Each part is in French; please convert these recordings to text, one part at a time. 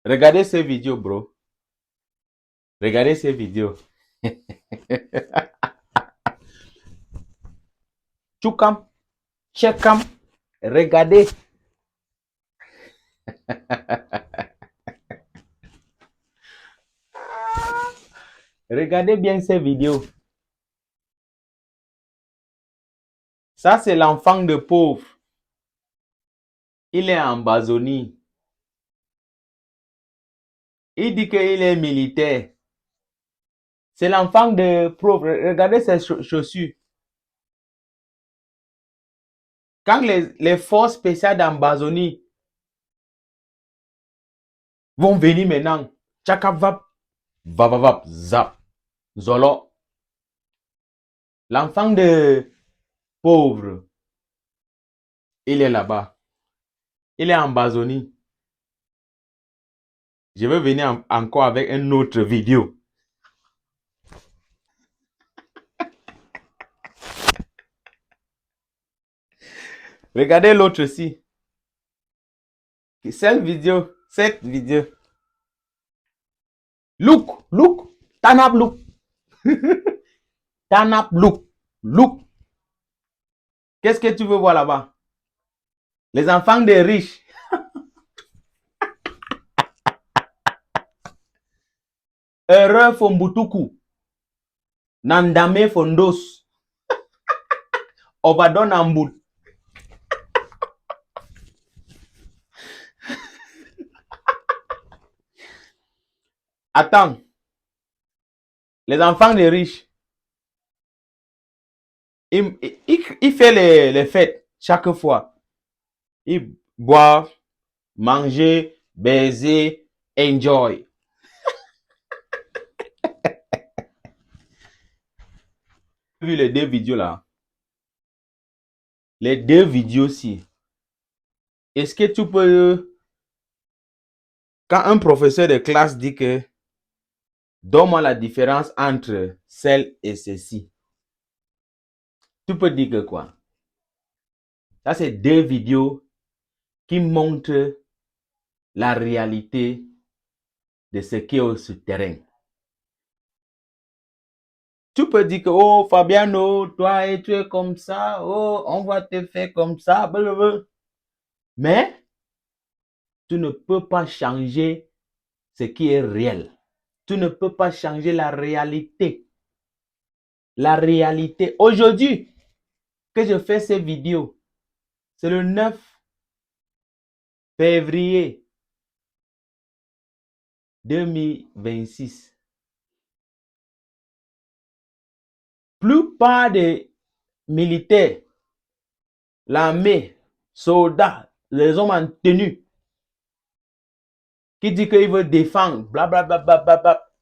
Regardez ces vidéos, bro. Regardez ces vidéos. Choukam, checkam, regardez. Regardez bien ces vidéos. Ça, c'est l'enfant de pauvre. Il est en Bazonie. Il dit qu'il est militaire. C'est l'enfant de pauvre. Regardez ses chaussures. Quand les forces spéciales d'Ambazonie vont venir maintenant, tchakavap, vavavap, zap, zolo. L'enfant de pauvre, il est là-bas. Il est en Bazonie. Je vais venir encore avec une autre vidéo. Regardez l'autre aussi. Cette vidéo. Look, Tanap look. Tanap look. Qu'est-ce que tu veux voir là-bas? Les enfants des riches. Heureux Fombutuku. Nandame Fondos. Obadon Ambut. Attends. Les enfants des riches. Il fait les fêtes chaque fois. Il boit, manger, baiser, enjoy. Vu les deux vidéos là. Les deux vidéos-ci. Est-ce que tu peux... Quand un professeur de classe dit que donne-moi la différence entre celle et ceci, tu peux dire que quoi? Ça, c'est deux vidéos qui montrent la réalité de ce qui est sur le terrain. Tu peux dire que, oh, Fabiano, toi, tu es comme ça, oh, on va te faire comme ça, blablabla. Mais tu ne peux pas changer ce qui est réel. Tu ne peux pas changer la réalité. La réalité. Aujourd'hui, que je fais ces vidéos, c'est le 9 février 2026. Plupart des militaires, l'armée, soldats, les hommes en tenue, qui disent qu'ils veulent défendre, blablabla, bla, bla, bla, bla,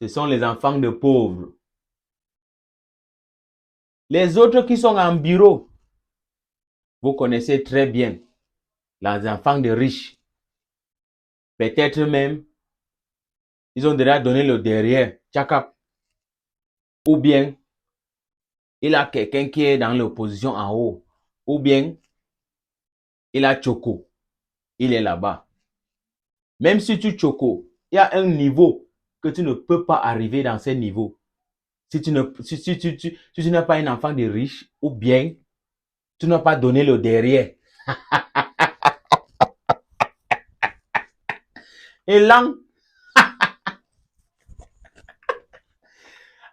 ce sont les enfants de pauvres. Les autres qui sont en bureau, vous connaissez très bien les enfants de riches. Peut-être même, ils ont déjà donné le derrière, tchakap. Ou bien, il a quelqu'un qui est dans l'opposition en haut. Ou bien, il a Choco. Il est là-bas. Même si tu Choco, il y a un niveau que tu ne peux pas arriver dans ce niveau. Si tu n'as pas un enfant de riche, ou bien, tu n'as pas donné le derrière. Et là,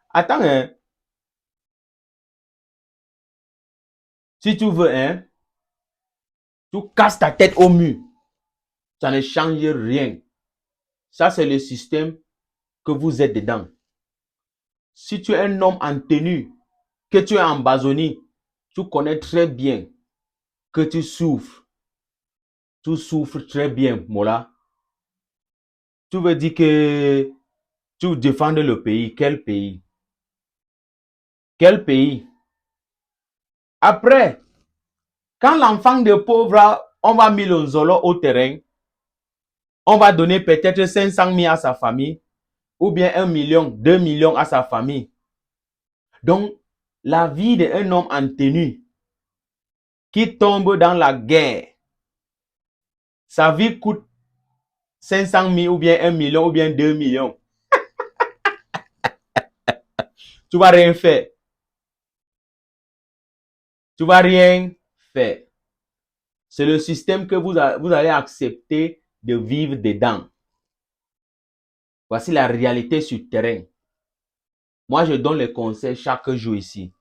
attends, hein. Si tu veux, hein, tu casses ta tête au mur. Ça ne change rien. Ça, c'est le système que vous êtes dedans. Si tu es un homme en tenue, que tu es en Bazonie, tu connais très bien que tu souffres. Tu souffres très bien, Mola. Tu veux dire que tu défends le pays. Quel pays? Quel pays? Après, quand l'enfant de pauvre, on va mettre le zolo au terrain, on va donner peut-être 500 000 à sa famille, ou bien 1 million, 2 millions à sa famille. Donc, la vie d'un homme en tenue qui tombe dans la guerre, sa vie coûte 500 000 ou bien 1 million ou bien 2 millions. Tu vas rien faire. Tu vas rien faire. C'est le système que vous allez accepter de vivre dedans. Voici la réalité sur le terrain. Moi, je donne les conseils chaque jour ici.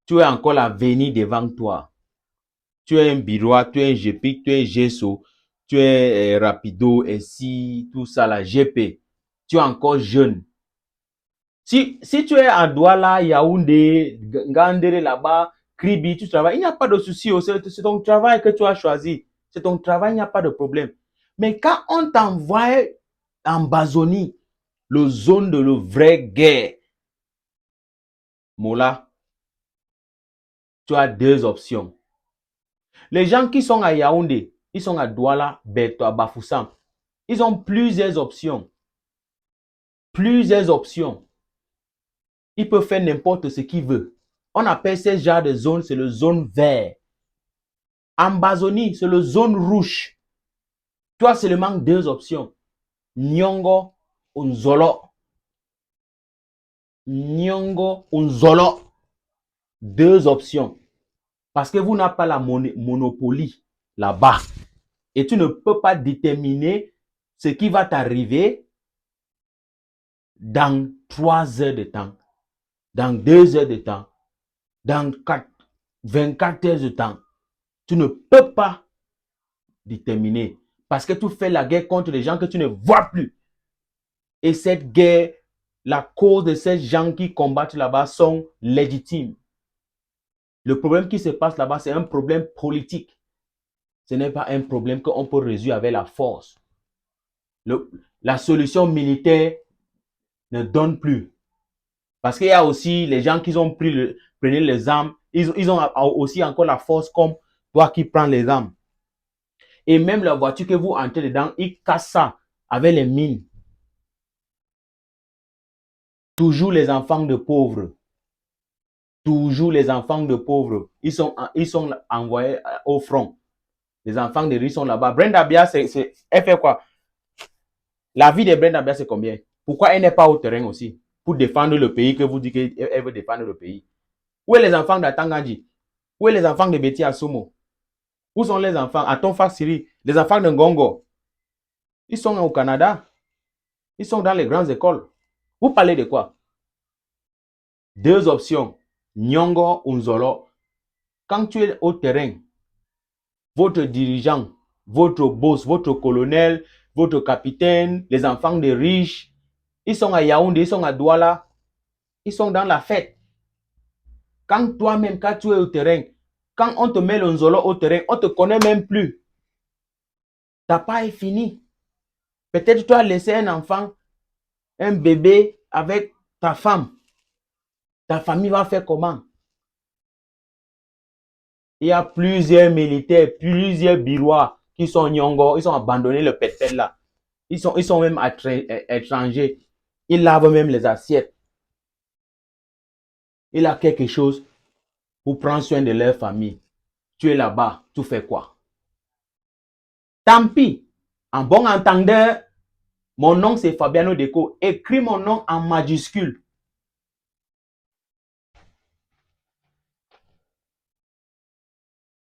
Tu as encore l'avenir devant toi. Tu es un Biroa, tu es un GPIC, tu es un GESO, tu es Rapido, SI, tout ça, la GP. Tu es encore jeune. Si tu es à Douala, Yaoundé, Ngandere là-bas, Kribi, tu travailles, il n'y a pas de souci. C'est ton travail que tu as choisi. C'est ton travail, il n'y a pas de problème. Mais quand on t'envoie en Bazonie, le zone de la vraie guerre, Mola, tu as deux options. Les gens qui sont à Yaoundé, ils sont à Douala, Beto, à Bafoussam. Ils ont plusieurs options. Plusieurs options. Ils peuvent faire n'importe ce qu'ils veulent. On appelle ces genres de zones, c'est le zone vert. En Bazonie, c'est le zone rouge. Tu as seulement deux options. Nyongo ou Nzolo. Nyongo ou Nzolo. Deux options. Parce que vous n'avez pas la monopolie là-bas. Et tu ne peux pas déterminer ce qui va t'arriver dans 3 heures de temps, dans 2 heures de temps, dans 24 heures de temps. Tu ne peux pas déterminer. Parce que tu fais la guerre contre les gens que tu ne vois plus. Et cette guerre, la cause de ces gens qui combattent là-bas sont légitimes. Le problème qui se passe là-bas, c'est un problème politique. Ce n'est pas un problème qu'on peut résoudre avec la force. La solution militaire ne donne plus. Parce qu'il y a aussi les gens qui ont pris prenaient les armes. Ils ont aussi encore la force comme toi qui prends les armes. Et même la voiture que vous entrez dedans, ils cassent ça avec les mines. Toujours les enfants de pauvres. Toujours les enfants de pauvres. Ils sont envoyés au front. Les enfants de riches sont là-bas. Brenda Bia, elle fait quoi? La vie de Brenda Bia, c'est combien? Pourquoi elle n'est pas au terrain aussi? Pour défendre le pays que vous dites qu'elle veut défendre le pays. Où est les enfants d'Atangadji? Où est les enfants de Betty Assomo? Où sont les enfants? À Tonfa Siri, les enfants de Ngongo. Ils sont au Canada. Ils sont dans les grandes écoles. Vous parlez de quoi? Deux options. Nyongo ou Nzolo. Quand tu es au terrain, votre dirigeant, votre boss, votre colonel, votre capitaine, les enfants des riches, ils sont à Yaoundé, ils sont à Douala, ils sont dans la fête. Quand toi-même, quand tu es au terrain, quand on te met le Nzolo au terrain, on ne te connaît même plus. Ta part est finie. Peut-être tu as laissé un enfant, un bébé avec ta femme. Ta famille va faire comment? Il y a plusieurs militaires, plusieurs Birois qui sont Nyongo, ils ont abandonné le pétel là. Ils sont même étrangers. Ils lavent même les assiettes. Il a quelque chose pour prendre soin de leur famille. Tu es là-bas, tu fais quoi? Tant pis. En bon entendeur, mon nom c'est Fabiano Deco. Écris mon nom en majuscule.